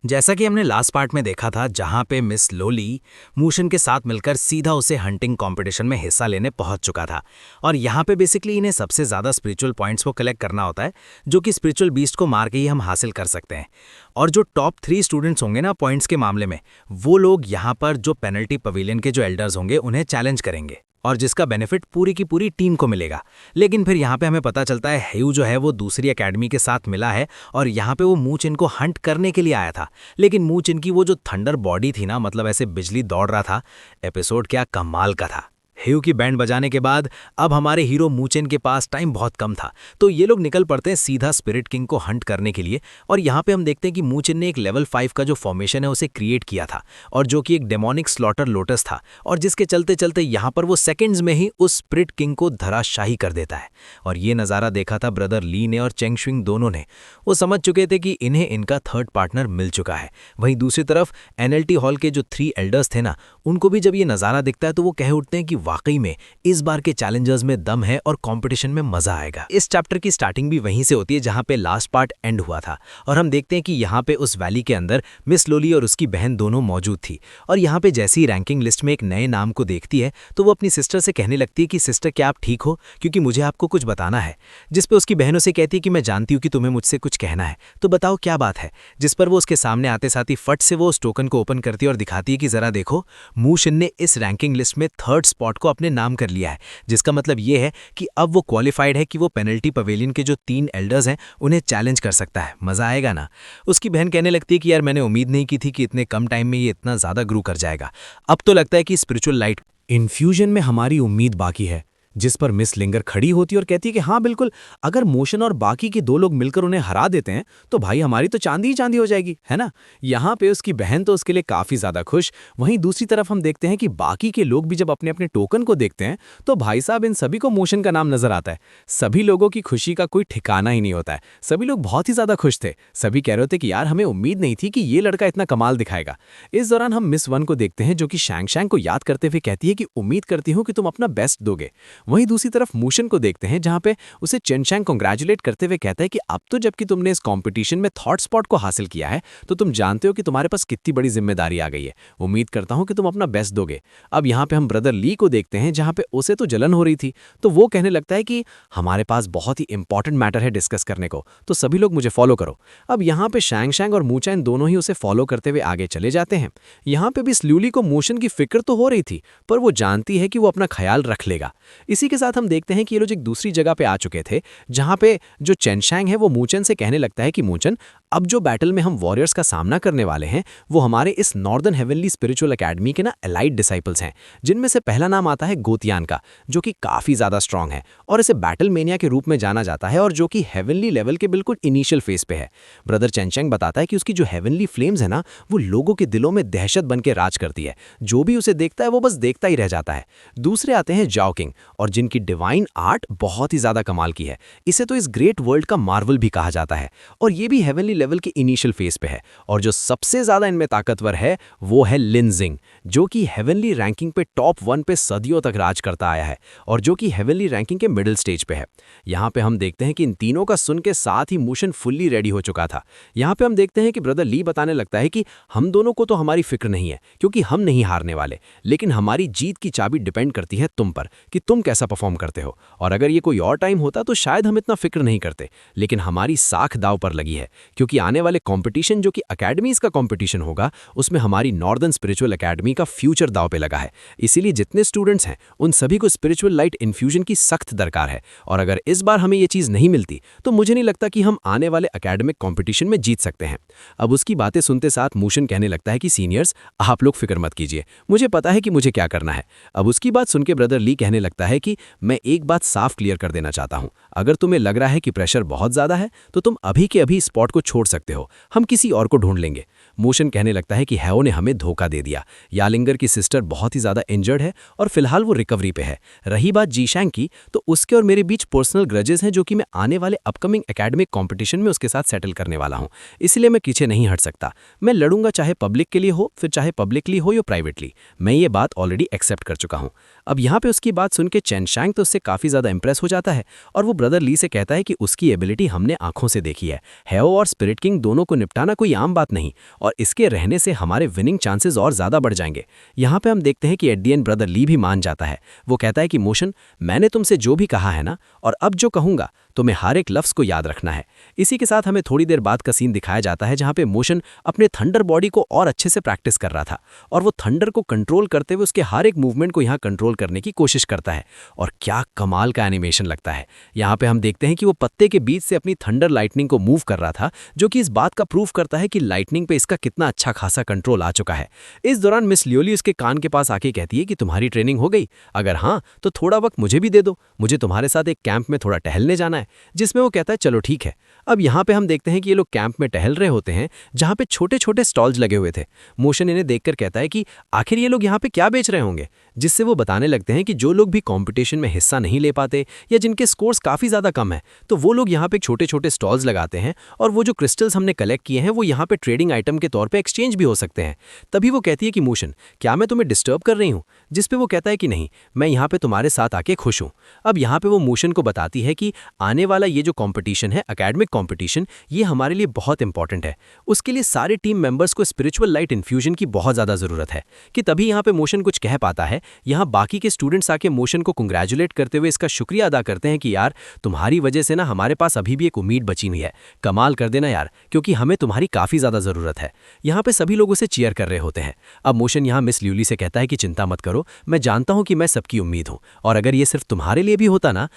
जैसा कि हमने लास्ट पार्ट में देखा था, जहां पे मिस लोली मूशन के साथ मिलकर सीधा उसे हंटिंग कंपटीशन में हिस्सा लेने पहुंच चुका था। और यहां पे बेसिकली इन्हें सबसे ज़्यादा स्पिरिचुअल पॉइंट्स को कलेक्ट करना होता है, जो कि स्पिरिचुअल बीस्ट को मार के ही हम हासिल कर सकते हैं। और जो टॉप 3 स्टूडेंट्स होंगे ना पॉइंट्स के मामले में, वो लोग यहाँ पर जो पेनल्टी पवेलियन के जो एल्डर्स होंगे उन्हें चैलेंज करेंगे, और जिसका बेनिफिट पूरी की पूरी टीम को मिलेगा। लेकिन फिर यहाँ पे हमें पता चलता है हेयू जो है वो दूसरी एकेडमी के साथ मिला है, और यहाँ पे वो मूचिन को हंट करने के लिए आया था। लेकिन मूचिन की वो जो थंडर बॉडी थी ना, मतलब ऐसे बिजली दौड़ रहा था। एपिसोड क्या कमाल का था। हेयू की बैंड बजाने के बाद अब हमारे हीरो मूचेन के पास टाइम बहुत कम था, तो ये लोग निकल पड़ते हैं सीधा स्पिरिट किंग को हंट करने के लिए। और यहाँ पे हम देखते हैं कि मूचेन ने एक लेवल 5 का जो फॉर्मेशन है उसे क्रिएट किया था, और जो कि एक डेमोनिक स्लॉटर लोटस था, और जिसके चलते चलते यहाँ पर वो सेकेंड्स में ही उस स्पिरिट किंग को धराशाही कर देता है। और ये नज़ारा देखा था ब्रदर ली ने और चेंग शुइंग दोनों ने। वो समझ चुके थे कि इन्हें इनका थर्ड पार्टनर मिल चुका है। वहीं दूसरी तरफ एनएलटी हॉल के जो 3 एल्डर्स थे ना, उनको भी जब ये नज़ारा दिखता है तो वो कह उठते हैं कि वाकई में इस बार के चैलेंजर्स में दम है और कंपटीशन में मजा आएगा। इस चैप्टर की स्टार्टिंग भी वहीं से होती है जहां पे लास्ट पार्ट एंड हुआ था, और हम देखते हैं कि यहाँ पे उस वैली के अंदर मिस लोली और उसकी बहन दोनों मौजूद थी। और यहाँ पे जैसी ही रैंकिंग लिस्ट में एक नए नाम को देखती है तो वो अपनी सिस्टर से कहने लगती है कि सिस्टर क्या आप ठीक हो, क्योंकि मुझे आपको कुछ बताना है। जिस पे उसकी बहन उसे कहती है कि मैं जानती हूँ कि तुम्हें मुझसे कुछ कहना है, तो बताओ क्या बात है। जिस पर वो उसके सामने आते साथ ही फट से वो उस टोकन को ओपन करती है और दिखाती है कि जरा देखो, मूशिन ने इस रैंकिंग लिस्ट में 3rd स्पॉट को अपने नाम कर लिया है, जिसका मतलब ये है कि अब वो क्वालिफाइड है कि वो पेनल्टी पवेलियन के जो 3 एल्डर्स हैं उन्हें चैलेंज कर सकता है। मजा आएगा ना। उसकी बहन कहने लगती है कि यार मैंने उम्मीद नहीं की थी कि इतने कम टाइम में ये इतना ज्यादा ग्रो कर जाएगा। अब तो लगता है कि स्पिरिचुअल लाइट इन्फ्यूजन में हमारी उम्मीद बाकी है। जिस पर मिस लिंगर खड़ी होती और कहती है कि हाँ बिल्कुल, अगर मोशन और बाकी के 2 लोग मिलकर उन्हें हरा देते हैं तो भाई हमारी तो चांदी ही चांदी हो जाएगी, है ना। यहाँ पे उसकी बहन तो उसके लिए काफी ज्यादा खुश। वहीं दूसरी तरफ हम देखते हैं कि बाकी के लोग भी जब अपने अपने टोकन को देखते हैं तो भाई साहब इन सभी को मोशन का नाम नजर आता है। सभी लोगों की खुशी का कोई ठिकाना ही नहीं होता है। सभी लोग बहुत ही ज्यादा खुश थे। सभी कह रहे थे कि यार हमें उम्मीद नहीं थी कि ये लड़का इतना कमाल दिखाएगा। इस दौरान हम मिस वन को देखते हैं जो कि शैंग शैंग को याद करते हुए कहती है कि उम्मीद करती हूँ कि तुम अपना बेस्ट दोगे। वहीं दूसरी तरफ मूशन को देखते हैं जहां पे उसे चेनशैंग कांग्रेचुलेट करते हुए कहता है कि अब तो जबकि तुमने इस कंपटीशन में थॉट स्पॉट को हासिल किया है तो तुम जानते हो कि तुम्हारे पास कितनी बड़ी जिम्मेदारी आ गई है। उम्मीद करता हूं कि तुम अपना बेस्ट दोगे। अब यहां पे हम ब्रदर ली को देखते हैं जहां पे उसे तो जलन हो रही थी, तो वो कहने लगता है कि हमारे पास बहुत ही इंपॉर्टेंट मैटर है डिस्कस करने को, तो सभी लोग मुझे फॉलो करो। अब यहाँ पे शैंग शैंग और मूचैन दोनों ही उसे फॉलो करते हुए आगे चले जाते हैं। यहाँ पे भी स्ल्यूली को मोशन की फिक्र तो हो रही थी, पर वो जानती है कि वो अपना ख्याल रख लेगा। इसी के साथ हम देखते हैं कि ये लोग एक दूसरी जगह पे आ चुके थे जहां पे जो चेनशैंग है वो मूचन से कहने लगता है कि मूचन, अब जो बैटल में हम वॉरियर्स का सामना करने वाले हैं वो हमारे इस नॉर्दर्न हेवनली स्पिरिचुअल एकेडमी के ना एलाइट डिसाइपल्स हैं, जिनमें से पहला नाम आता है गोतियान का, जो कि काफी ज्यादा स्ट्रांग है और इसे बैटल मेनिया के रूप में जाना जाता है, और जो कि हेवनली लेवल के बिल्कुल इनिशियल फेज पे है। ब्रदर चेनशैंग बताता है कि उसकी जो हेवनली फ्लेम्स है ना, वो लोगों के दिलों में दहशत बन के राज करती है। जो भी उसे देखता है वो बस देखता ही रह जाता है। दूसरे आते हैं जाओ किंग, और जिनकी डिवाइन आर्ट बहुत ही ज्यादा कमाल की है। इसे तो इस ग्रेट वर्ल्ड का मार्वल भी कहा जाता है, और ये भी हेवनली लेवल के इनिशियल फेज पे है। और जो सबसे ज्यादा इनमें ताकतवर है वो है लिन जिंग, जो कि हेवनली रैंकिंग पे टॉप 1 पे सदियों तक राज करता आया है, और जो कि हेवनली रैंकिंग के मिडिल स्टेज पे है। यहाँ पे हम देखते हैं कि इन तीनों का सुन के साथ ही मूशन फुल्ली रेडी हो चुका था। यहाँ पे हम देखते हैं कि ब्रदर ली बताने लगता है कि हम दोनों को तो हमारी फिक्र नहीं है, क्योंकि हम नहीं हारने वाले, लेकिन हमारी जीत की चाबी डिपेंड करती है तुम पर कि तुम कैसा परफॉर्म करते हो। और अगर ये कोई और टाइम होता तो शायद हम इतना फिक्र नहीं करते, लेकिन हमारी साख दाव पर लगी है, क्योंकि आने वाले कंपटीशन जो कि एकेडमीज का कंपटीशन होगा उसमें हमारी नॉर्दर्न स्पिरिचुअल एकेडमी का फ्यूचर दाव पे लगा है। इसीलिए जितने स्टूडेंट्स हैं उन सभी को स्पिरिचुअल लाइट इन्फ्यूजन की सख्त दरकार है, और अगर इस बार हमें ये चीज नहीं मिलती तो मुझे नहीं लगता कि हम आने वाले एकेडमिक कंपटीशन में जीत सकते हैं। अब उसकी बातें सुनते साथ मूशन कहने लगता है कि सीनियर्स, आप लोग फिक्र मत कीजिए, मुझे पता है कि मुझे क्या करना है। अब उसकी बात सुन के ब्रदर ली कहने लगता है कि मैं एक बात साफ क्लियर कर देना चाहता हूं, अगर तुम्हें लग रहा है कि प्रेशर बहुत ज्यादा है तो तुम अभी के अभी स्पॉट को छोड़ सकते हो, हम किसी और को ढूंढ लेंगे। मोशन कहने लगता है कि हैओ ने हमें धोखा दे दिया। यालिंगर की सिस्टर बहुत ही ज्यादा इंजर्ड है और फिलहाल वो रिकवरी पे है। रही बात जीशैंग की, तो उसके और मेरे बीच पर्सनल ग्रजेस हैं जो कि मैं आने वाले अपकमिंग एकेडमिक कंपटीशन में उसके साथ सेटल करने वाला हूं, इसलिए मैं पीछे नहीं हट सकता। मैं लड़ूंगा, चाहे पब्लिक के लिए हो, फिर चाहे पब्लिकली हो या प्राइवेटली। मैं ये बात ऑलरेडी एक्सेप्ट कर चुका हूं। अब यहाँ पे उसकी बात सुन के चेनशैंग तो उससे काफी ज्यादा इंप्रेस हो जाता है, और वो ब्रदर ली से कहता है कि उसकी एबिलिटी हमने आंखों से देखी है। हैओ और स्पिरिट किंग दोनों को निपटाना कोई आम बात नहीं, और इसके रहने से हमारे विनिंग चांसेस और ज़्यादा बढ़ जाएंगे। यहाँ पे हम देखते हैं कि एट द एंड ब्रदर ली भी मान जाता है। वो कहता है कि मोशन, मैंने तुमसे जो भी कहा है ना, और अब जो कहूँगा तुम्हें हर एक लफ्ज़ को याद रखना है। इसी के साथ हमें थोड़ी देर बाद का सीन दिखाया जाता है जहाँ पे मोशन अपने थंडर बॉडी को और अच्छे से प्रैक्टिस कर रहा था, और वो थंडर को कंट्रोल करते हुए उसके हर एक मूवमेंट को यहाँ कंट्रोल करने की कोशिश करता है। और क्या कमाल का एनिमेशन लगता है। यहाँ पे हम देखते हैं कि वो पत्ते के बीच से अपनी थंडर लाइटनिंग को मूव कर रहा था, जो कि इस बात का प्रूफ करता है कि लाइटनिंग पे इसका कितना अच्छा खासा कंट्रोल आ चुका है। इस दौरान मिस लियोली उसके कान के पास आके कहती है कि तुम्हारी ट्रेनिंग हो गई, अगर हाँ तो थोड़ा वक्त मुझे भी दे दो, मुझे तुम्हारे साथ एक कैंप में थोड़ा टहलने जाना है। जिसमें वो कहता है चलो ठीक है। अब यहाँ पे हम देखते हैं कि ये लोग कैंप में टहल रहे होते हैं जहाँ पे छोटे छोटे स्टॉल्स लगे हुए थे। मोशन इन्हें देखकर कहता है कि आखिर ये लोग यहाँ पे क्या बेच रहे होंगे, जिससे वो बताने लगते हैं कि जो लोग भी कंपटीशन में हिस्सा नहीं ले पाते या जिनके स्कोर्स काफ़ी ज़्यादा कम है, तो वो लोग यहाँ पे छोटे छोटे स्टॉल्स लगाते हैं, और वो जो क्रिस्टल्स हमने कलेक्ट किए हैं वो यहाँ पे ट्रेडिंग आइटम के तौर पे एक्सचेंज भी हो सकते हैं। तभी वो कहती है कि मोशन, क्या मैं तुम्हें डिस्टर्ब कर रही हूँ? जिस पे वो कहता है कि नहीं, मैं यहाँ पे तुम्हारे साथ आके खुश हूँ। अब यहाँ पे वो मोशन को बताती है कि आने वाला ये जो कॉम्पिटिशन है, एकेडमिक कॉम्पिटिशन, ये हमारे लिए बहुत इंपॉर्टेंट है। उसके लिए सारे टीम मेंबर्स को स्पिरिचुअल लाइट इन्फ्यूजन की बहुत ज़्यादा ज़रूरत है। कि तभी यहाँ पे मोशन कुछ कह पाता है। यहाँ बाकी के स्टूडेंट्स आके मोशन को कंग्रेचुलेट करते हुए इसका शुक्रिया अदा करते हैं कि यार तुम्हारी वजह से ना हमारे पास अभी भी एक उम्मीद बची हुई है, कमाल कर देना यार, क्योंकि हमें तुम्हारी काफ़ी ज़्यादा ज़रूरत है। यहाँ पे सभी लोग उसे चीयर कर रहे होते हैं। अब मोशन यहाँ मिस ल्यूली से कहता है कि चिंता मत करो, मैं जानता हूँ कि मैं सबकी उम्मीद हूँ, और अगर ये सिर्फ तुम्हारे लिए भी होता ना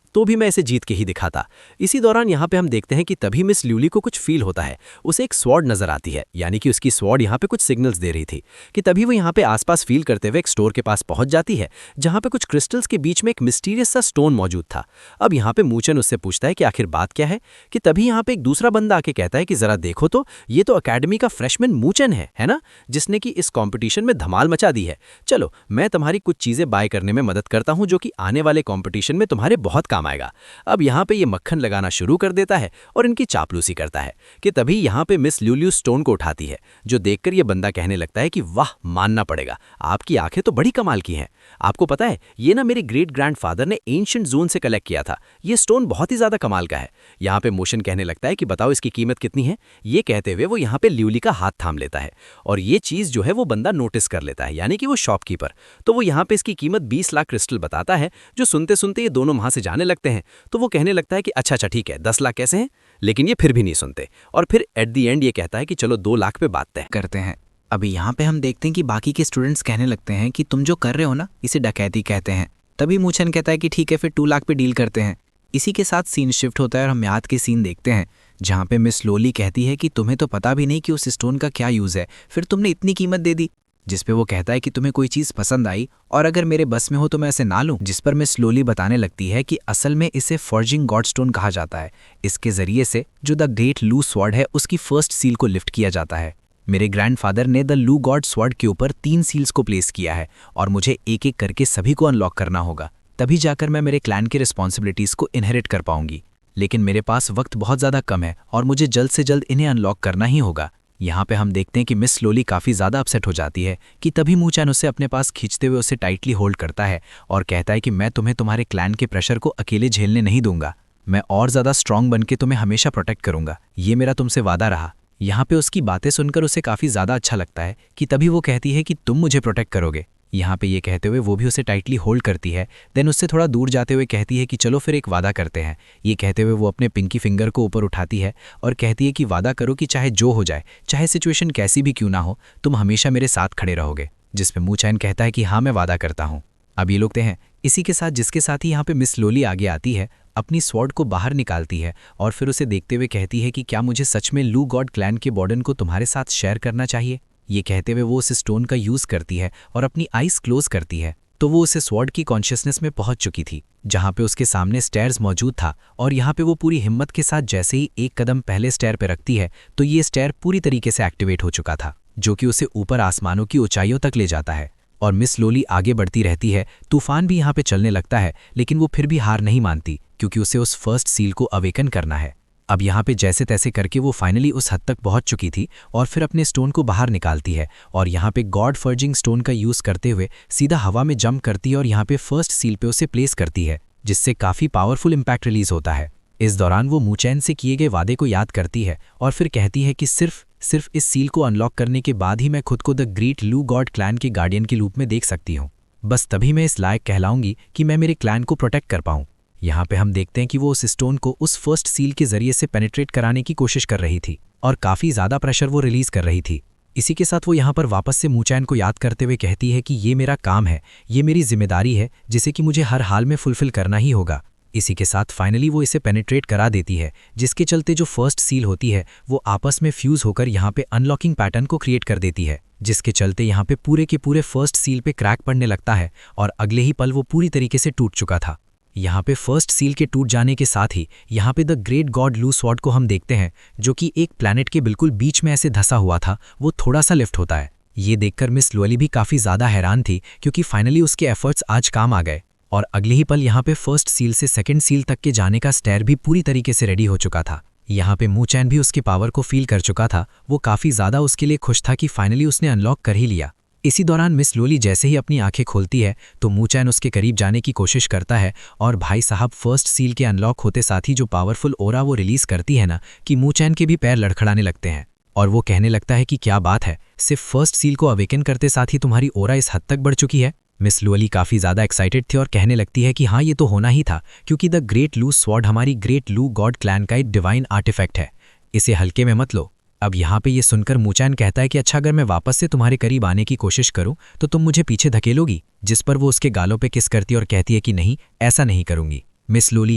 तो भी मैं इसे जीत के ही दिखाता। इसी दौरान यहाँ पे हम देखते हैं कि तभी मिस ल्यूली को कुछ फील होता है। उसे एक स्वॉर्ड नजर आती है, यानी कि उसकी स्वॉर्ड यहाँ पे कुछ सिग्नल्स दे रही थी। कि तभी वो यहाँ पे आसपास फील करते हुए एक स्टोर के पास पहुंच जाती है जहाँ पे कुछ क्रिस्टल्स के बीच में एक मिस्टीरियस सा स्टोन मौजूद था। अब यहाँ पे मूचन उससे पूछता है कि आखिर बात क्या है। कि तभी यहाँ पे एक दूसरा बंदा आके कहता है कि जरा देखो तो, ये तो अकेडमी का फ्रेशमैन मूचन है ना, जिसने कि इस कॉम्पिटिशन में धमाल मचा दी है। चलो मैं तुम्हारी कुछ चीजें बाय करने में मदद करता हूँ जो कि आने वाले कॉम्पिटिशन में तुम्हारे बहुत काम आएगा। अब यहाँ पे ये मक्खन लगाना शुरू कर देता है और इनकी चापलूसी करता है। कि तभी यहाँ पे मिस ल्यूलियू स्टोन को उठाती है, जो देखकर ये बंदा कहने लगता है कि वाह, मानना पड़ेगा, आपकी आंखें तो बड़ी कमाल की हैं। आपको पता है ये ना मेरे ग्रेट ग्रैंडफादर ने एंशिएंट जोन से कलेक्ट किया था, ये स्टोन बहुत ही ज्यादा कमाल का है। यहाँ पे मोशन कहने लगता है कि बताओ इसकी कीमत कितनी है। ये कहते हुए वो यहाँ पे ल्यूली का हाथ थाम लेता है, और ये चीज जो है वो बंदा नोटिस कर लेता है, यानी कि वो शॉपकीपर। तो वो यहाँ पे इसकी कीमत 20 लाख क्रिस्टल बताता है। जो सुनते सुनते ये दोनों वहां से जाने लगते हैं। तो वो कहने लगता है कि अच्छा ठीक है, 10 लाख कैसे हैं। लेकिन ये फिर भी नहीं सुनते, और फिर एट दी एंड ये कहता है कि चलो 2 लाख पे बात तय करते हैं। अभी यहाँ पे हम देखते हैं कि बाकी के स्टूडेंट्स कहने लगते हैं कि तुम जो कर रहे हो ना, इसे डकैती कहते हैं। तभी मूचन कहता है कि ठीक है, फिर 2 लाख पे डील करते हैं। इसी के साथ सीन शिफ्ट होता है और हम याद के सीन देखते हैं जहाँ पे मिस लोली कहती है कि तुम्हें तो पता भी नहीं कि उस स्टोन का क्या यूज़ है, फिर तुमने इतनी कीमत दे दी। जिस पे वो कहता है कि तुम्हें कोई चीज़ पसंद आई और अगर मेरे बस में हो तो मैं इसे ना लूं। जिस पर मिस लोली बताने लगती है कि असल में इसे फॉर्जिंग गॉड स्टोन कहा जाता है। इसके जरिए से जो द ग्रेट लू स्वॉर्ड है उसकी फर्स्ट सील को लिफ्ट किया जाता है। मेरे ग्रैंडफादर ने द लू गॉड स्वॉर्ड के ऊपर 3 सील्स को प्लेस किया है और मुझे एक एक करके सभी को अनलॉक करना होगा, तभी जाकर मैं मेरे क्लैन की रिस्पॉन्सिबिलिटीज़ को इनहेरिट कर पाऊंगी। लेकिन मेरे पास वक्त बहुत ज़्यादा कम है और मुझे जल्द से जल्द इन्हें अनलॉक करना ही होगा। यहाँ पे हम देखते हैं कि मिस लोली काफ़ी ज़्यादा अपसेट हो जाती है। कि तभी मूचैन उसे अपने पास खींचते हुए उसे टाइटली होल्ड करता है और कहता है कि मैं तुम्हें तुम्हारे क्लैन के प्रेशर को अकेले झेलने नहीं दूंगा, मैं और ज़्यादा स्ट्रांग बन के तुम्हें हमेशा प्रोटेक्ट करूंगा, ये मेरा तुमसे वादा रहा। यहाँ पे उसकी बातें सुनकर उसे काफ़ी ज़्यादा अच्छा लगता है। कि तभी वो कहती है कि तुम मुझे प्रोटेक्ट करोगे। यहाँ पे ये कहते हुए वो भी उसे टाइटली होल्ड करती है। देन उससे थोड़ा दूर जाते हुए कहती है कि चलो फिर एक वादा करते हैं। ये कहते हुए वो अपने पिंकी फिंगर को ऊपर उठाती है और कहती है कि वादा करो कि चाहे जो हो जाए, चाहे सिचुएशन कैसी भी क्यों ना हो, तुम हमेशा मेरे साथ खड़े रहोगे। जिस पे मूचैन कहता है कि हाँ, मैं वादा करता हूँ। अब ये लोग हैं इसी के साथ, जिसके साथ ही यहाँ पे मिस लोली आगे आती है, अपनी स्वॉर्ड को बाहर निकालती है और फिर उसे देखते हुए कहती है कि क्या मुझे सच में लू गॉड क्लैन के बॉर्डन को तुम्हारे साथ शेयर करना चाहिए। ये कहते हुए वो उस स्टोन का यूज़ करती है और अपनी आइज क्लोज करती है। तो वो उसे स्वॉर्ड की कॉन्शियसनेस में पहुंच चुकी थी, जहां पे उसके सामने स्टेयर्स मौजूद था। और यहाँ पे वो पूरी हिम्मत के साथ जैसे ही एक कदम पहले स्टेयर पे रखती है तो ये स्टेयर पूरी तरीके से एक्टिवेट हो चुका था, जो कि उसे ऊपर आसमानों की ऊंचाइयों तक ले जाता है। और मिस लोली आगे बढ़ती रहती है। तूफान भी यहाँ पे चलने लगता है, लेकिन वो फिर भी हार नहीं मानती, क्योंकि उसे उस फर्स्ट सील को अवेकन करना है। अब यहाँ पे जैसे तैसे करके वो फाइनली उस हद तक पहुंच चुकी थी और फिर अपने स्टोन को बाहर निकालती है और यहाँ पे गॉड फर्जिंग स्टोन का यूज़ करते हुए सीधा हवा में जंप करती है और यहाँ पे फर्स्ट सील पे उसे प्लेस करती है, जिससे काफ़ी पावरफुल इम्पैक्ट रिलीज होता है। इस दौरान वो मूचैन से किए गए वादे को याद करती है और फिर कहती है कि सिर्फ इस सील को अनलॉक करने के बाद ही मैं खुद को द ग्रेट लू गॉड क्लैन के गार्डियन के रूप में देख सकती हूँ। बस तभी मैं इस लायक कहलाऊंगी कि मैं मेरे क्लैन को प्रोटेक्ट कर पाऊँ। यहाँ पे हम देखते हैं कि वो उस स्टोन को उस फर्स्ट सील के जरिए से पेनिट्रेट कराने की कोशिश कर रही थी और काफ़ी ज़्यादा प्रेशर वो रिलीज़ कर रही थी। इसी के साथ वो यहाँ पर वापस से मूचैन को याद करते हुए कहती है कि ये मेरा काम है, ये मेरी जिम्मेदारी है जिसे कि मुझे हर हाल में फुलफिल करना ही होगा। इसी के साथ फाइनली वो इसे पेनिट्रेट करा देती है, जिसके चलते जो फर्स्ट सील होती है वो आपस में फ्यूज़ होकर यहाँ पे अनलॉकिंग पैटर्न को क्रिएट कर देती है, जिसके चलते यहाँ पे पूरे के पूरे फर्स्ट सील पे क्रैक पड़ने लगता है और अगले ही पल वो पूरी तरीके से टूट चुका था। यहाँ पे फर्स्ट सील के टूट जाने के साथ ही यहाँ पे द ग्रेट गॉड लू स्वॉर्ड को हम देखते हैं, जो कि एक प्लैनेट के बिल्कुल बीच में ऐसे धंसा हुआ था, वो थोड़ा सा लिफ्ट होता है। ये देखकर मिस लोली भी काफ़ी ज़्यादा हैरान थी, क्योंकि फाइनली उसके एफर्ट्स आज काम आ गए और अगले ही पल यहाँ पे फर्स्ट सील से सेकंड सील तक के जाने का स्टेयर भी पूरी तरीके से रेडी हो चुका था। यहाँ पे मूचैन भी उसके पावर को फील कर चुका था। वो काफ़ी ज़्यादा उसके लिए खुश था कि फाइनली उसने अनलॉक कर ही लिया। इसी दौरान मिस लोली जैसे ही अपनी आंखें खोलती है तो मूचैन उसके करीब जाने की कोशिश करता है और भाई साहब फर्स्ट सील के अनलॉक होते साथ ही जो पावरफुल ओरा वो रिलीज करती है ना, कि मूचैन के भी पैर लड़खड़ाने लगते हैं और वो कहने लगता है कि क्या बात है, सिर्फ फर्स्ट सील को अवेकन करते साथ ही तुम्हारी ओरा इस हद तक बढ़ चुकी है। मिस लोली काफ़ी ज़्यादा एक्साइटेड थी और कहने लगती है कि हाँ, ये तो होना ही था, क्योंकि द ग्रेट लू स्वॉर्ड हमारी ग्रेट लू गॉड क्लैन का एक डिवाइन आर्टिफैक्ट है, इसे हल्के में मत लो। अब यहाँ पे ये सुनकर मूचैन कहता है कि अच्छा, अगर मैं वापस से तुम्हारे करीब आने की कोशिश करूं तो तुम मुझे पीछे धकेलोगी, जिस पर वो उसके गालों पे किस करती है और कहती है कि नहीं, ऐसा नहीं करूंगी। मिस लोली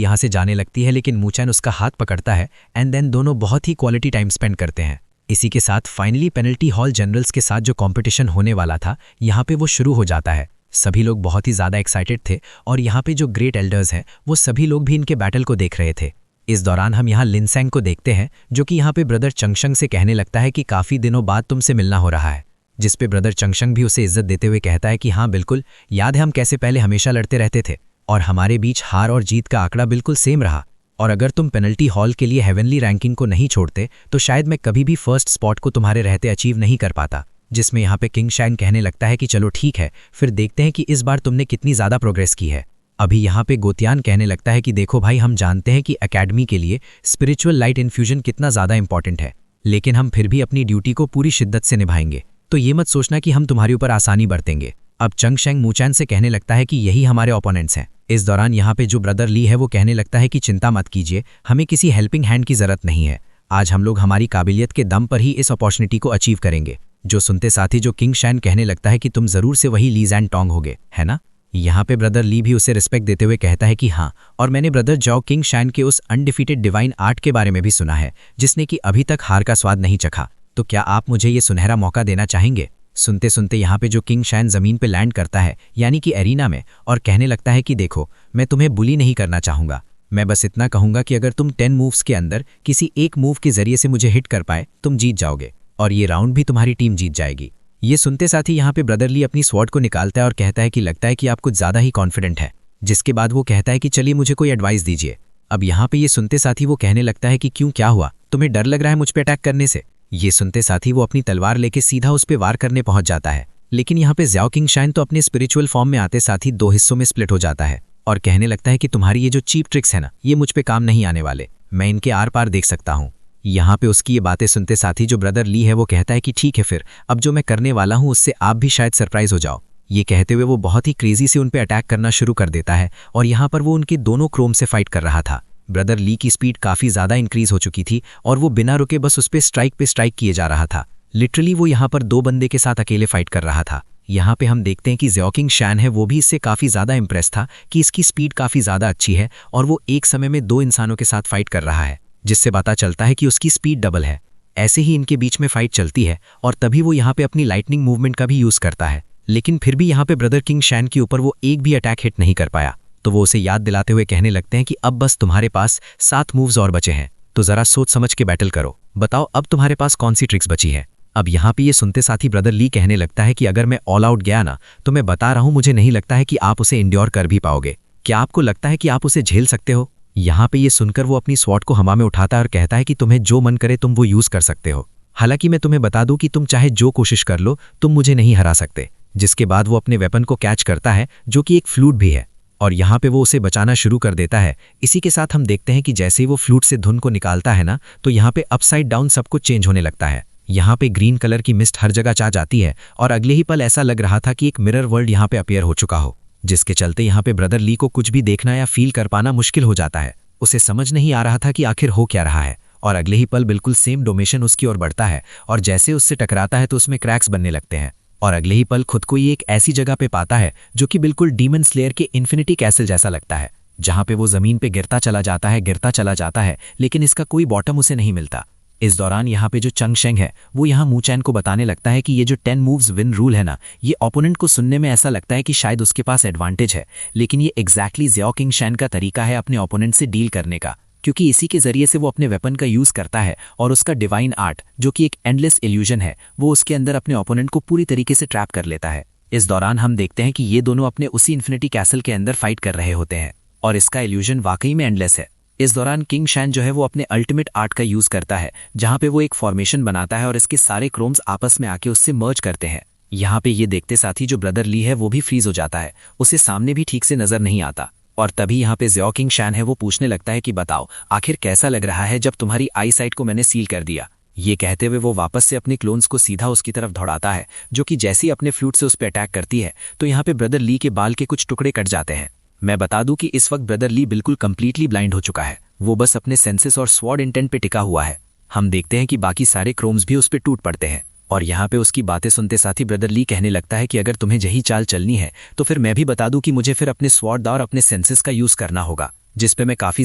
यहाँ से जाने लगती है, लेकिन मूचैन उसका हाथ पकड़ता है एंड देन दोनों बहुत ही क्वालिटी टाइम स्पेंड करते हैं। इसी के साथ फाइनली पेनल्टी हॉल जनरल्स के साथ जो कॉम्पिटिशन होने वाला था, यहाँ पे वो शुरू हो जाता है। सभी लोग बहुत ही ज़्यादा एक्साइटेड थे और यहाँ पे जो ग्रेट एल्डर्स हैं वो सभी लोग भी इनके बैटल को देख रहे थे। इस दौरान हम यहाँ लिनसेंग को देखते हैं, जो कि यहाँ पे ब्रदर चंगशंग से कहने लगता है कि काफ़ी दिनों बाद तुमसे मिलना हो रहा है, जिस पे ब्रदर चंगशंग भी उसे इज्जत देते हुए कहता है कि हाँ बिल्कुल, याद है हम कैसे पहले हमेशा लड़ते रहते थे और हमारे बीच हार और जीत का आंकड़ा बिल्कुल सेम रहा, और अगर तुम पेनल्टी हॉल के लिए हेवनली रैंकिंग को नहीं छोड़ते तो शायद मैं कभी भी फर्स्ट स्पॉट को तुम्हारे रहते अचीव नहीं कर पाता। जिसमें यहाँ पे किंग शैन कहने लगता है कि चलो ठीक है, फिर देखते हैं कि इस बार तुमने कितनी ज़्यादा प्रोग्रेस की है। अभी यहाँ पे गोतियान कहने लगता है कि देखो भाई, हम जानते हैं कि एकेडमी के लिए स्पिरिचुअल लाइट इन्फ्यूजन कितना ज़्यादा इंपॉर्टेंट है, लेकिन हम फिर भी अपनी ड्यूटी को पूरी शिद्दत से निभाएंगे, तो ये मत सोचना कि हम तुम्हारे ऊपर आसानी बरतेंगे। अब चंगशेंग मूचैन से कहने लगता है कि यही हमारे ओपोनेंट्स हैं। इस दौरान यहाँ पे जो ब्रदर ली है वो कहने लगता है कि चिंता मत कीजिए, हमें किसी हेल्पिंग हैंड की ज़रूरत नहीं है, आज हम लोग हमारी काबिलियत के दम पर ही इस अपॉर्चुनिटी को अचीव करेंगे। जो सुनते साथ ही जो किंग शैन कहने लगता है कि तुम ज़रूर से वही ली जैन टोंग होगे, है ना। यहाँ पे ब्रदर ली भी उसे रिस्पेक्ट देते हुए कहता है कि हाँ, और मैंने ब्रदर जाओ किंग शैन के उस अनडिफीटेड डिवाइन आर्ट के बारे में भी सुना है, जिसने कि अभी तक हार का स्वाद नहीं चखा, तो क्या आप मुझे ये सुनहरा मौका देना चाहेंगे। सुनते सुनते यहाँ पे जो किंग शैन ज़मीन पे लैंड करता है, यानी कि एरिना में, और कहने लगता है कि देखो, मैं तुम्हें बुली नहीं करना चाहूँगा, मैं बस इतना कहूँगा कि अगर तुम 10 मूव्स के अंदर किसी एक मूव के जरिए से मुझे हिट कर पाए, तुम जीत जाओगे और ये राउंड भी तुम्हारी टीम जीत जाएगी। ये सुनते साथ ही यहाँ पे ब्रदर ली अपनी स्वॉर्ड को निकालता है और कहता है कि लगता है कि आप कुछ ज़्यादा ही कॉन्फिडेंट है, जिसके बाद वो कहता है कि चलिए मुझे कोई एडवाइस दीजिए। अब यहाँ पे ये सुनते साथ ही वो कहने लगता है कि क्यों, क्या हुआ, तुम्हें डर लग रहा है मुझ पे अटैक करने से। ये सुनते साथ ही वो अपनी तलवार लेके सीधा उस पे वार करने पहुंच जाता है, लेकिन यहाँ पे ज़्याओ किंग शाइन तो अपने स्पिरिचुअल फॉर्म में आते साथ ही 2 हिस्सों में स्प्लिट हो जाता है और कहने लगता है कि तुम्हारी ये जो चीप ट्रिक्स है ना, ये मुझ पे काम नहीं आने वाले, मैं इनके आर पार देख सकता हूँ। यहाँ पे उसकी ये बातें सुनते साथ ही जो ब्रदर ली है वो कहता है कि ठीक है, फिर अब जो मैं करने वाला हूँ उससे आप भी शायद सरप्राइज हो जाओ। ये कहते हुए वो बहुत ही क्रेजी से उन पे अटैक करना शुरू कर देता है और यहाँ पर वो उनके दोनों क्रोम से फाइट कर रहा था। ब्रदर ली की स्पीड काफ़ी ज़्यादा इंक्रीज हो चुकी थी और वो बिना रुके बस उस पे स्ट्राइक किए जा रहा था। लिटरली वो यहाँ पर 2 बंदे के साथ अकेले फाइट कर रहा था। यहाँ पे हम देखते हैं कि ज़्याओ किंग शैन है वो भी इससे काफ़ी ज़्यादा इंप्रेस था कि इसकी स्पीड काफ़ी ज़्यादा अच्छी है और वो एक समय में 2 इंसानों के साथ फाइट कर रहा है, जिससे पता चलता है कि उसकी स्पीड डबल है। ऐसे ही इनके बीच में फाइट चलती है और तभी वो यहाँ पे अपनी लाइटनिंग मूवमेंट का भी यूज़ करता है, लेकिन फिर भी यहाँ पे ब्रदर किंग शैन के ऊपर वो एक भी अटैक हिट नहीं कर पाया। तो वो उसे याद दिलाते हुए कहने लगते हैं कि अब बस तुम्हारे पास 7 मूव्स और बचे हैं, तो ज़रा सोच समझ के बैटल करो, बताओ अब तुम्हारे पास कौन सी ट्रिक्स बची है। अब यहाँ पे ये सुनते साथ ही ब्रदर ली कहने लगता है कि अगर मैं ऑल आउट गया ना, तो मैं बता रहा हूँ मुझे नहीं लगता है कि आप उसे इंड्योर कर भी पाओगे। क्या आपको लगता है कि आप उसे झेल सकते हो। यहाँ पे ये सुनकर वो अपनी स्वॉर्ड को हवा में उठाता है और कहता है कि तुम्हें जो मन करे तुम वो यूज़ कर सकते हो, हालांकि मैं तुम्हें बता दूं कि तुम चाहे जो कोशिश कर लो, तुम मुझे नहीं हरा सकते। जिसके बाद वो अपने वेपन को कैच करता है, जो कि एक फ्लूट भी है, और यहाँ पे वो उसे बचाना शुरू कर देता है। इसी के साथ हम देखते हैं कि जैसे ही वो फ्लूट से धुन को निकालता है ना, तो यहाँ पे अपसाइड डाउन सब कुछ चेंज होने लगता है। यहाँ पे ग्रीन कलर की मिस्ट हर जगह छा जाती है और अगले ही पल ऐसा लग रहा था कि एक मिरर वर्ल्ड यहाँ पे अपीयर हो चुका हो, जिसके चलते यहाँ पे ब्रदर ली को कुछ भी देखना या फील कर पाना मुश्किल हो जाता है। उसे समझ नहीं आ रहा था कि आखिर हो क्या रहा है, और अगले ही पल बिल्कुल सेम डोमेशन उसकी ओर बढ़ता है और जैसे उससे टकराता है तो उसमें क्रैक्स बनने लगते हैं, और अगले ही पल खुद को ये एक ऐसी जगह पे पाता है जो कि बिल्कुल डीमन स्लेयर के इन्फिनिटी कैसल जैसा लगता है, जहां पे वो जमीन पे गिरता चला जाता है, लेकिन इसका कोई बॉटम उसे नहीं मिलता। इस दौरान यहाँ पे जो चंग शेंग है वो यहाँ मू चैन को बताने लगता है कि ये जो 10 मूव्स विन रूल है ना, ये ओपोनेंट को सुनने में ऐसा लगता है कि शायद उसके पास एडवांटेज है, लेकिन ये एग्जैक्टली ज़ियाओ किंग शैन का तरीका है अपने ओपोनेंट से डील करने का, क्योंकि इसी के जरिए से वो अपने वेपन का यूज करता है और उसका डिवाइन आर्ट, जो कि एक एंडलेस इल्यूजन है, वो उसके अंदर अपने ओपोनेंट को पूरी तरीके से ट्रैप कर लेता है। इस दौरान हम देखते हैं कि ये दोनों अपने उसी इन्फिनिटी कैसल के अंदर फाइट कर रहे होते हैं और इसका इल्यूजन वाकई में एंडलेस है। इस दौरान किंग शैन जो है वो अपने अल्टीमेट आर्ट का यूज करता है, जहां पे वो एक फॉर्मेशन बनाता है और इसके सारे क्रोम्स आपस में आके उससे मर्ज करते हैं। यहाँ पे ये देखते साथ ही जो ब्रदर ली है वो भी फ्रीज हो जाता है, उसे सामने भी ठीक से नजर नहीं आता, और तभी यहाँ पे ज़ियाओ किंग शैन है वो पूछने लगता है कि बताओ आखिर कैसा लग रहा है जब तुम्हारी आई साइट को मैंने सील कर दिया। ये कहते हुए वो वापस से अपने क्लोन्स को सीधा उसकी तरफ दौड़ाता है, जो कि जैसे ही अपने फ्लूट से उस पर अटैक करती है तो यहाँ पे ब्रदर ली के बाल के कुछ टुकड़े कट जाते हैं। मैं बता दूं कि इस वक्त ब्रदर ली बिल्कुल कंप्लीटली ब्लाइंड हो चुका है, वो बस अपने सेंसेस और स्वॉर्ड इंटेंट पे टिका हुआ है। हम देखते हैं कि बाकी सारे क्रोम्स भी उस पर टूट पड़ते हैं, और यहाँ पे उसकी बातें सुनते साथ ही ब्रदर ली कहने लगता है कि अगर तुम्हें यही चाल चलनी है तो फिर मैं भी बता दूं कि मुझे फिर अपने स्वॉर्ड और अपने सेंसेस का यूज करना होगा, जिस पे मैं काफी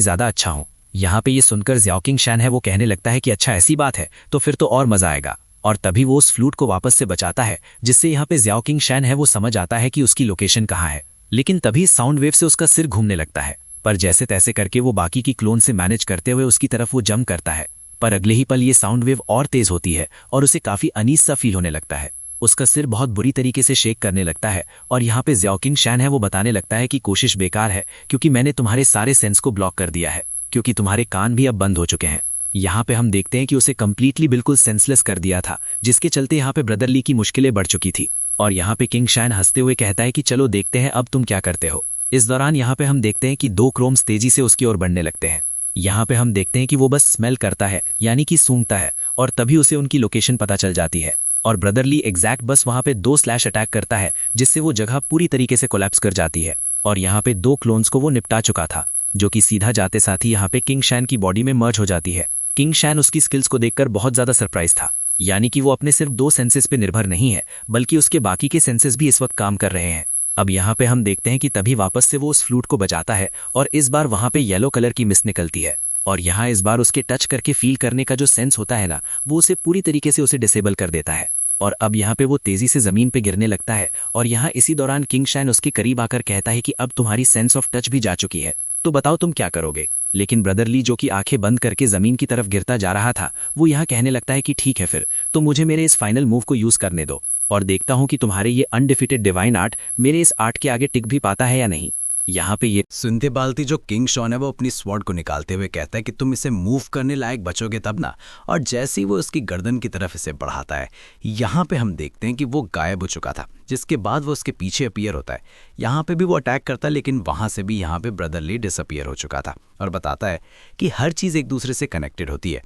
ज्यादा अच्छा हूँ। यहाँ पे ये सुनकर ज़ियाओ किंग शैन है वो कहने लगता है कि अच्छा ऐसी बात है तो फिर तो और मजा आएगा, और तभी वो उस फ्लूट को वापस से बचाता है, जिससे यहाँ पे ज़ियाओ किंग शैन है वो समझ आता है कि उसकी लोकेशन कहाँ है। लेकिन तभी साउंड वेव से उसका सिर घूमने लगता है, पर जैसे तैसे करके वो बाकी की क्लोन से मैनेज करते हुए उसकी तरफ वो जंप करता है, पर अगले ही पल ये साउंड वेव और तेज होती है और उसे काफी अनीस सा फील होने लगता है। उसका सिर बहुत बुरी तरीके से शेक करने लगता है, और यहाँ पे ज़ियाओ किंग शैन है वो बताने लगता है कि कोशिश बेकार है, क्योंकि मैंने तुम्हारे सारे सेंस को ब्लॉक कर दिया है, क्योंकि तुम्हारे कान भी अब बंद हो चुके हैं। यहाँ पे हम देखते हैं कि उसे कंप्लीटली बिल्कुल सेंसलेस कर दिया था, जिसके चलते यहाँ पे ब्रदर ली की मुश्किलें बढ़ चुकी थी, और यहाँ पे किंग शैन हंसते हुए कहता है कि चलो देखते हैं अब तुम क्या करते हो। इस दौरान यहाँ पे हम देखते हैं कि 2 क्रोम्स तेजी से उसकी ओर बढ़ने लगते हैं। यहाँ पे हम देखते हैं कि वो बस स्मेल करता है, यानी कि सूंघता है, और तभी उसे उनकी लोकेशन पता चल जाती है, और ब्रदर ली एग्जैक्ट बस वहाँ पे 2 स्लैश अटैक करता है, जिससे वो जगह पूरी तरीके से कोलैप्स कर जाती है, और यहाँ पे 2 क्लोन्स को वो निपटा चुका था, जो कि सीधा जाते साथ ही यहाँ पे किंग शैन की बॉडी में मर्ज हो जाती है। किंग शैन उसकी स्किल्स को देखकर बहुत ज्यादा सरप्राइज था, यानी कि वो अपने सिर्फ 2 सेंसेस पे निर्भर नहीं है, बल्कि उसके बाकी के सेंसेस भी इस वक्त काम कर रहे हैं। अब यहाँ पे हम देखते हैं कि तभी वापस से वो उस फ्लूट को बजाता है, और इस बार वहाँ पे येलो कलर की मिस्ट निकलती है, और यहाँ इस बार उसके टच करके फील करने का जो सेंस होता है ना, वो उसे पूरी तरीके से उसे डिसेबल कर देता है, और अब यहाँ पे वो तेजी से जमीन पे गिरने लगता है। और यहाँ इसी दौरान किंग शैन उसके करीब आकर कहता है कि अब तुम्हारी सेंस ऑफ टच भी जा चुकी है, तो बताओ तुम क्या करोगे। लेकिन ब्रदर ली, जो कि आंखें बंद करके जमीन की तरफ गिरता जा रहा था, वो यहाँ कहने लगता है कि ठीक है फिर तो मुझे मेरे इस फाइनल मूव को यूज करने दो, और देखता हूं कि तुम्हारे ये अनडिफिटेड डिवाइन आर्ट मेरे इस आर्ट के आगे टिक भी पाता है या नहीं। यहाँ पे ये सुनते बालती जो किंग शॉन है वो अपनी स्वॉर्ड को निकालते हुए कहता है कि तुम इसे मूव करने लायक बचोगे तब ना, और जैसे ही वो उसकी गर्दन की तरफ इसे बढ़ाता है, यहाँ पे हम देखते हैं कि वो गायब हो चुका था, जिसके बाद वो उसके पीछे अपीयर होता है। यहाँ पे भी वो अटैक करता है, लेकिन वहाँ से भी यहाँ पे ब्रदर ली डिसअपीयर हो चुका था, और बताता है कि हर चीज़ एक दूसरे से कनेक्टेड होती है।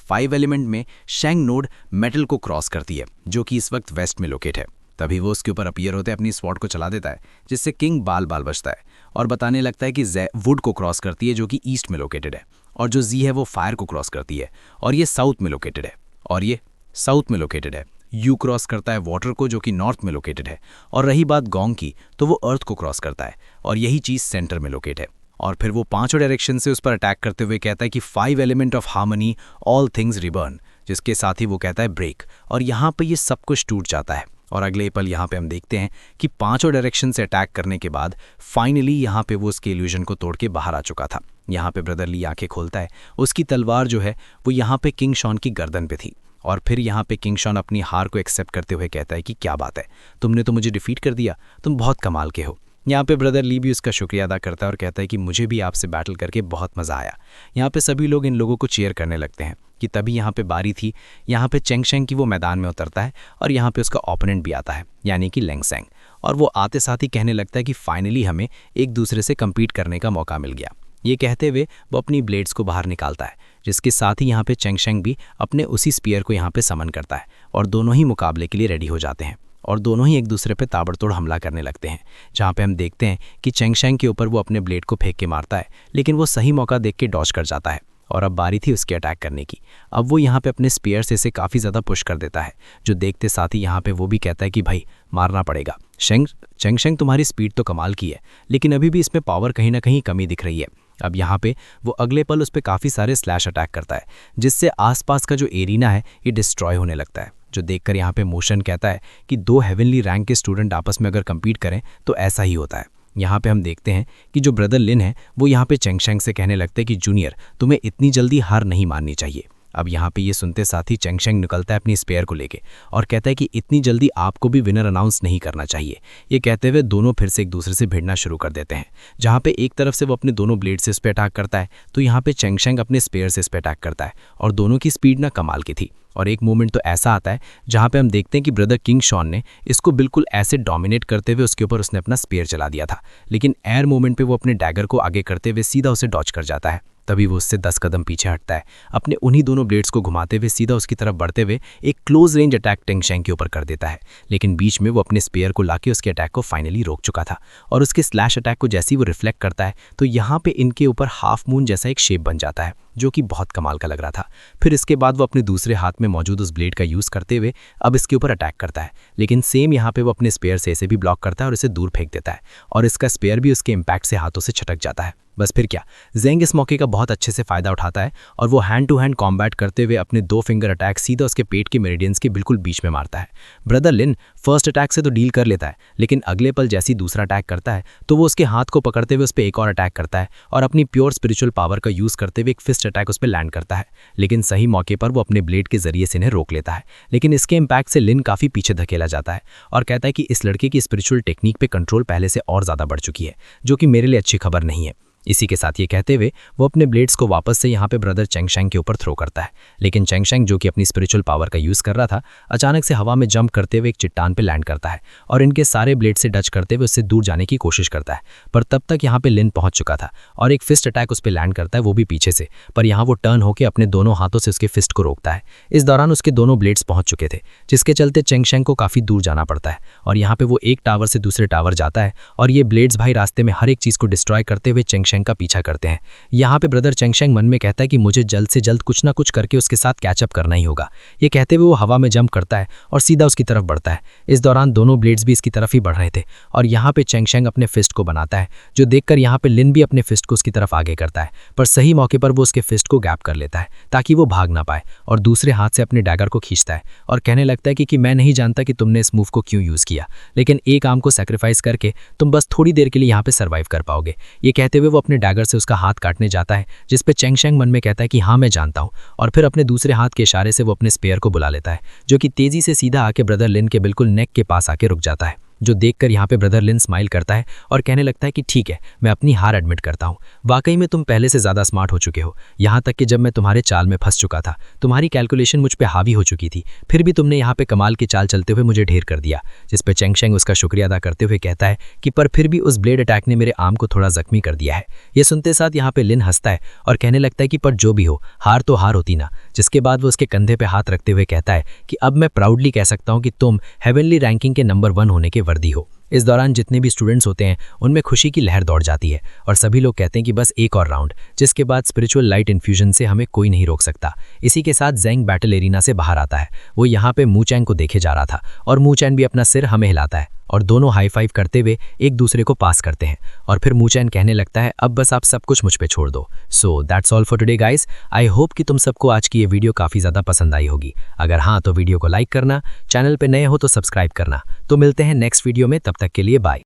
5 एलिमेंट में शेंग नोड मेटल को क्रॉस करती है, जो कि इस वक्त वेस्ट में लोकेट है। तभी वो उसके ऊपर अपीयर होते अपनी स्वॉर्ड को चला देता है, जिससे किंग बाल बचता है, और बताने लगता है कि ज़े वुड को क्रॉस करती है, जो कि ईस्ट में लोकेटेड है, और जो जी है वो फायर को क्रॉस करती है, और ये साउथ में लोकेटेड है, और ये साउथ में लोकेटेड है। यू क्रॉस करता है वाटर को, जो कि नॉर्थ में लोकेटेड है, और रही बात गोंग की, तो वो अर्थ को क्रॉस करता है, और यही चीज़ सेंटर में लोकेट है। और फिर वो 5 डायरेक्शन से उस पर अटैक करते हुए कहता है कि 5 element of harmony all things reborn, जिसके साथ ही वो कहता है ब्रेक, और यहाँ पर ये सब कुछ टूट जाता है। और अगले पल यहाँ पे हम देखते हैं कि 5 डायरेक्शन से अटैक करने के बाद फाइनली यहाँ पे वो उसके इल्यूजन को तोड़ के बाहर आ चुका था। यहाँ पे ब्रदर ली आंखें खोलता है, उसकी तलवार जो है वो यहाँ पे किंग शॉन की गर्दन पे थी, और फिर यहाँ पे किंग शॉन अपनी हार को एक्सेप्ट करते हुए कहता है कि क्या बात है, तुमने तो मुझे डिफीट कर दिया, तुम बहुत कमाल के हो। यहाँ पे ब्रदर ली भी उसका शुक्रिया अदा करता है और कहता है कि मुझे भी आपसे बैटल करके बहुत मज़ा आया। यहाँ पे सभी लोग इन लोगों को चीयर करने लगते हैं कि तभी यहाँ पे बारी थी, यहाँ पे चेंग शेंग की वो मैदान में उतरता है, और यहाँ पे उसका ओपोनेंट भी आता है, यानी कि लेंग सेंग, और वो आते साथ ही कहने लगता है कि फाइनली हमें एक दूसरे से कम्पीट करने का मौका मिल गया। ये कहते हुए वो अपनी ब्लेड्स को बाहर निकालता है, जिसके साथ ही यहाँ पे चेंगशेंग भी अपने उसी स्पीयर को यहाँ पे समन करता है और दोनों ही मुकाबले के लिए रेडी हो जाते हैं और दोनों ही एक दूसरे पे ताबड़तोड़ हमला करने लगते हैं। जहाँ पे हम देखते हैं कि चेंगशेंग के ऊपर वो अपने ब्लेड को फेंक के मारता है, लेकिन वो सही मौका देख के डॉज कर जाता है और अब बारी थी उसके अटैक करने की। अब वो यहाँ पे अपने स्पीयर से इसे काफ़ी ज़्यादा पुश कर देता है, जो देखते साथ ही यहाँ पे वो भी कहता है कि भाई मारना पड़ेगा। चेंगशेंग तुम्हारी स्पीड तो कमाल की है, लेकिन अभी भी इसमें पावर कहीं ना कहीं कमी दिख रही है। अब यहाँ पे वो अगले पल उस पर काफ़ी सारे स्लैश अटैक करता है, जिससे आसपास का जो एरिना है ये डिस्ट्रॉय होने लगता है, जो देखकर यहाँ पे मोशन कहता है कि दो हेवनली रैंक के स्टूडेंट आपस में अगर कम्पीट करें तो ऐसा ही होता है। यहाँ पे हम देखते हैं कि जो ब्रदर लिन है वो यहाँ पे चेंगशेंग से कहने लगते हैं कि जूनियर तुम्हें इतनी जल्दी हार नहीं माननी चाहिए। अब यहाँ पे ये सुनते साथ ही चेंगशेंग निकलता है अपनी स्पेयर को लेके और कहता है कि इतनी जल्दी आपको भी विनर अनाउंस नहीं करना चाहिए। ये कहते हुए दोनों फिर से एक दूसरे से भिड़ना शुरू कर देते हैं, जहाँ पे एक तरफ से वो अपने दोनों ब्लेड से इस पे अटैक करता है तो यहाँ पे चेंगशेंग अपने स्पेयर से इस पे अटैक करता है और दोनों की स्पीड ना कमाल की थी। और एक मोमेंट तो ऐसा आता है जहाँ पे हम देखते हैं कि ब्रदर किंग शॉन ने इसको बिल्कुल ऐसे डोमिनेट करते हुए उसके ऊपर उसने अपना स्पेयर चला दिया था, लेकिन एयर मोमेंट पे वो अपने डैगर को आगे करते हुए सीधा उसे डॉच कर जाता है। तभी वो उससे 10 कदम पीछे हटता है, अपने उन्हीं दोनों ब्लेड्स को घुमाते हुए सीधा उसकी तरफ बढ़ते हुए एक क्लोज रेंज अटैक चेंगशेंग के ऊपर कर देता है। लेकिन बीच में वो अपने स्पेयर को लाके उसके अटैक को फाइनली रोक चुका था और उसके स्लैश अटैक को जैसे ही वो रिफ्लेक्ट करता है तो यहाँ पे इनके ऊपर हाफ मून जैसा एक शेप बन जाता है, जो कि बहुत कमाल का लग रहा था। फिर इसके बाद वो अपने दूसरे हाथ में मौजूद उस ब्लेड का यूज़ करते हुए अब इसके ऊपर अटैक करता है, लेकिन सेम यहाँ पे वो अपने स्पेयर से इसे भी ब्लॉक करता है और इसे दूर फेंक देता है और इसका स्पेयर भी उसके इम्पैक्ट से हाथों से छटक जाता है। बस फिर क्या, जेंग इस मौके का बहुत अच्छे से फायदा उठाता है और वो हैंड टू हैंड कॉम्बैट करते हुए अपने 2 फिंगर अटैक सीधा उसके पेट के मेरिडियंस के बिल्कुल बीच में मारता है। ब्रदर लिन फर्स्ट अटैक से तो डील कर लेता है, लेकिन अगले पल जैसी दूसरा अटैक करता है तो वो उसके हाथ को पकड़ते हुए उस पर एक और अटैक करता है और अपनी प्योर स्पिरिचुअल पावर का यूज़ करते हुए एक फिस्ट अटैक उस पर लैंड करता है। लेकिन सही मौके पर वो अपने ब्लेड के जरिए से इन्हें रोक लेता है, लेकिन इसके इम्पैक्ट से लिन काफ़ी पीछे धकेला जाता है और कहता है कि इस लड़के की स्पिरिचुअल टेक्निक पे कंट्रोल पहले से और ज़्यादा बढ़ चुकी है, जो कि मेरे लिए अच्छी खबर नहीं है। इसी के साथ ये कहते हुए वो अपने ब्लेड्स को वापस से यहाँ पे ब्रदर चेंगशेंग के ऊपर थ्रो करता है, लेकिन चेंगशेंग जो कि अपनी स्पिरिचुअल पावर का यूज़ कर रहा था अचानक से हवा में जंप करते हुए एक चट्टान पे लैंड करता है और इनके सारे ब्लेड से डच करते हुए उससे दूर जाने की कोशिश करता है। पर तब तक यहाँ पे लिन पहुंच चुका था और एक फिस्ट अटैक उस पर लैंड करता है, वो भी पीछे से, पर यहाँ वो टर्न होकर अपने दोनों हाथों से उसके फिस्ट को रोकता है। इस दौरान उसके दोनों ब्लेड्स पहुंच चुके थे, जिसके चलते चेंगशेंग को काफ़ी दूर जाना पड़ता है और यहाँ पे वो एक टावर से दूसरे टावर जाता है और ये ब्लेड्स भाई रास्ते में हर एक चीज़ को डिस्ट्रॉय करते हुए चेंगशेंग का पीछा करते हैं। यहाँ पे ब्रदर चेंगशेंग मन में कहता है कि मुझे जल्द से जल्द कुछ ना कुछ करके उसके साथ कैचअप करना ही होगा। ये कहते हुए वो हवा में जंप करता है और सीधा उसकी तरफ बढ़ता है। इस दौरान दोनों ब्लेड्स भी इसकी तरफ ही बढ़ रहे थे और यहाँ पे चेंगशेंग अपने फिस्ट को बनाता है, जो देखकर यहाँ पे लिन भी अपने फिस्ट को उसकी तरफ आगे करता है, पर सही मौके पर वो उसके फिस्ट को गैप कर लेता है ताकि वो भाग ना पाए और दूसरे हाथ से अपने डैगर को खींचता है और कहने लगता है कि मैं नहीं जानता कि तुमने इस मूव को क्यों यूज़ किया, लेकिन एक आर्म को सैक्रिफाइस करके तुम बस थोड़ी देर के लिए यहाँ पे सर्वाइव कर पाओगे। ये कहते हुए वो अपने डैगर से उसका हाथ काटने जाता है, जिस पे चेंगशेंग मन में कहता है कि हाँ मैं जानता हूँ, और फिर अपने दूसरे हाथ के इशारे से वो अपने स्पेयर को बुला लेता है, जो कि तेजी से सीधा आके ब्रदर लिन के बिल्कुल नेक के पास आके रुक जाता है, जो देखकर यहाँ पे ब्रदर लिन स्माइल करता है और कहने लगता है कि ठीक है, मैं अपनी हार एडमिट करता हूँ, वाकई में तुम पहले से ज़्यादा स्मार्ट हो चुके हो, यहाँ तक कि जब मैं तुम्हारे चाल में फंस चुका था, तुम्हारी कैलकुलेशन मुझ पे हावी हो चुकी थी, फिर भी तुमने यहाँ पे कमाल की चाल चलते हुए मुझे ढेर कर दिया। जिस पे चेंगशेंग उसका शुक्रिया अदा करते हुए कहता है कि पर फिर भी उस ब्लेड अटैक ने मेरे आर्म को थोड़ा जख्मी कर दिया है। ये सुनते साथ यहाँ पे लिन हंसता है और कहने लगता है कि पर जो भी हो, हार तो हार होती ना। जिसके बाद वो उसके कंधे पे हाथ रखते हुए कहता है कि अब मैं प्राउडली कह सकता हूँ कि तुम हेवनली रैंकिंग के नंबर 1 होने के वर्दी हो। इस दौरान जितने भी स्टूडेंट्स होते हैं उनमें खुशी की लहर दौड़ जाती है और सभी लोग कहते हैं कि बस एक और राउंड, जिसके बाद स्पिरिचुअल लाइट इन्फ्यूजन से हमें कोई नहीं रोक सकता। इसी के साथ जेंग बैटल एरिना से बाहर आता है। वो यहाँ पे मू चैन को देखे जा रहा था और मू चैन भी अपना सिर हमें हिलाता है और दोनों हाई फाइव करते हुए एक दूसरे को पास करते हैं और फिर मू चैन कहने लगता है अब बस आप सब कुछ मुझ पे छोड़ दो। So that's all for today guys. I hope कि तुम सबको आज की ये वीडियो काफ़ी ज़्यादा पसंद आई होगी। अगर हाँ तो वीडियो को लाइक करना, चैनल पे नए हो तो सब्सक्राइब करना। तो मिलते हैं नेक्स्ट वीडियो में, तब तक के लिए बाय।